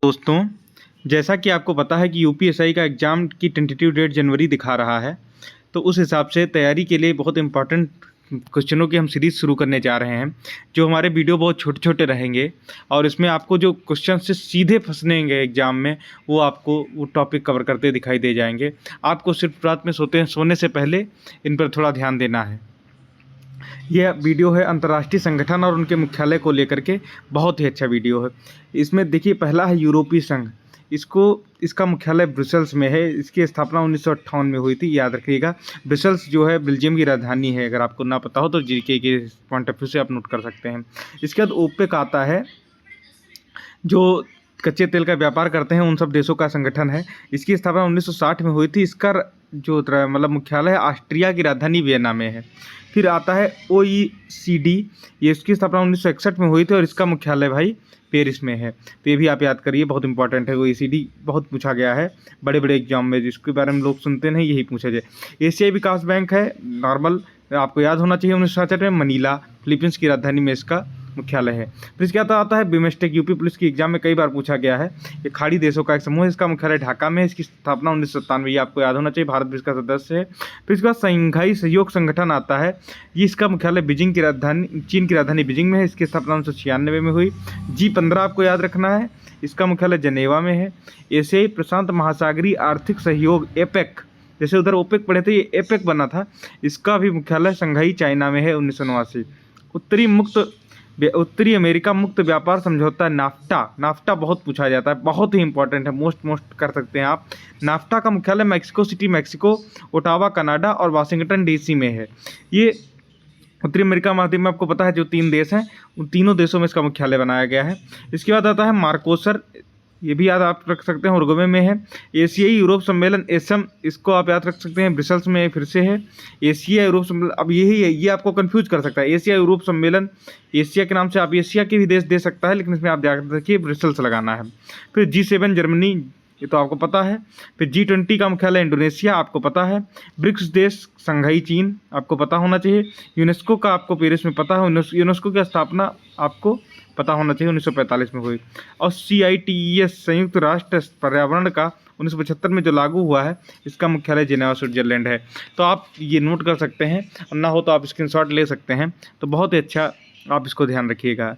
दोस्तों, जैसा कि आपको पता है कि यूपीएसआई का एग्ज़ाम की टेंटेटिव डेट जनवरी दिखा रहा है। तो उस हिसाब से तैयारी के लिए बहुत इंपॉर्टेंट क्वेश्चनों की हम सीरीज़ शुरू करने जा रहे हैं। जो हमारे वीडियो बहुत छोटे-छोटे रहेंगे और इसमें आपको जो क्वेश्चन से सीधे फँसनेंगे एग्ज़ाम में, वो आपको वो टॉपिक कवर करते दिखाई दे जाएँगे। आपको सिर्फ रात में सोने से पहले इन पर थोड़ा ध्यान देना है। यह वीडियो है अंतर्राष्ट्रीय संगठन और उनके मुख्यालय को लेकर के, बहुत ही अच्छा वीडियो है। इसमें देखिए, पहला है यूरोपीय संघ। इसका मुख्यालय ब्रुसेल्स में है। इसकी स्थापना 1958 में हुई थी, याद रखिएगा। ब्रुसेल्स जो है बेल्जियम की राजधानी है। अगर आपको ना पता हो तो जीके के पॉइंट ऑफ व्यू से आप नोट कर सकते हैं। इसके बाद ओपेक आता है, जो कच्चे तेल का व्यापार करते हैं उन सब देशों का संगठन है। इसकी स्थापना 1960 में हुई थी। इसका जो मतलब मुख्यालय है ऑस्ट्रिया की राजधानी वियना में है। फिर आता है OECD। ये इसकी स्थापना 1961 में हुई थी और इसका मुख्यालय भाई पेरिस में है। तो ये भी आप याद करिए, बहुत इंपॉर्टेंट है। OECD बहुत पूछा गया है बड़े बड़े एग्जाम में, जिसके बारे में लोग सुनते नहीं, यही पूछा जाए। एशियाई विकास बैंक है, नॉर्मल आपको याद होना चाहिए। 1967 में मनीला, फिलीपींस की राजधानी में इसका मुख्यालय है। फिर इसके आता है बिमस्टेक। यूपी पुलिस की एग्जाम में कई बार पूछा गया है। ये खाड़ी देशों का एक समूह है। इसका मुख्यालय ढाका में है। इसकी स्थापना 1997, ये आपको याद होना चाहिए। भारत भी इसका सदस्य है। फिर इसके बाद शंघाई सहयोग संगठन आता है। ये इसका मुख्यालय बीजिंग की राजधानी, चीन की राजधानी बीजिंग में है। इसकी स्थापना 1996 में हुई। G15 आपको याद रखना है। इसका मुख्यालय जनेवा में है। एशियाई प्रशांत महासागरीय आर्थिक सहयोग एपेक, जैसे उधर ओपेक पढ़े थे, ये एपेक बना था। इसका भी मुख्यालय शंघाई चाइना में है, 1989। उत्तरी अमेरिका मुक्त व्यापार समझौता नाफ्टा बहुत पूछा जाता है, बहुत ही इंपॉर्टेंट है। मोस्ट कर सकते हैं आप। नाफ्टा का मुख्यालय Mexico city, Mexico, Ottawa Canada और वाशिंगटन DC में है। ये उत्तरी अमेरिका महाद्वीप में आपको पता है जो 3 देश हैं, उन तीनों देशों में इसका मुख्यालय बनाया गया है। इसके बाद आता है मार्कोसर। ये भी याद आप रख सकते हैं, उरुग्वे में है। एशियाई यूरोप सम्मेलन एसम, इसको आप याद रख सकते हैं, ब्रसेल्स में फिर से है। एशिया यूरोप सम्मेलन, अब यही है, ये आपको कंफ्यूज कर सकता है। एशिया यूरोप सम्मेलन, एशिया के नाम से आप एशिया के भी देश दे सकता है, लेकिन इसमें आप याद रखिए ब्रसेल्स लगाना है। फिर G7 जर्मनी, ये तो आपको पता है। फिर G20 का मुख्यालय इंडोनेशिया, आपको पता है। ब्रिक्स देश शंघाई चीन, आपको पता होना चाहिए। यूनेस्को का आपको पेरिस में पता है। यूनेस्को की स्थापना आपको पता होना चाहिए, 1945 में हुई। और CITES संयुक्त राष्ट्र पर्यावरण का 1975 में जो लागू हुआ है, इसका मुख्यालय जिनेवा स्विट्जरलैंड है। तो आप ये नोट कर सकते हैं, और ना हो तो आप स्क्रीनशॉट ले सकते हैं। तो बहुत ही अच्छा, आप इसको ध्यान रखिएगा।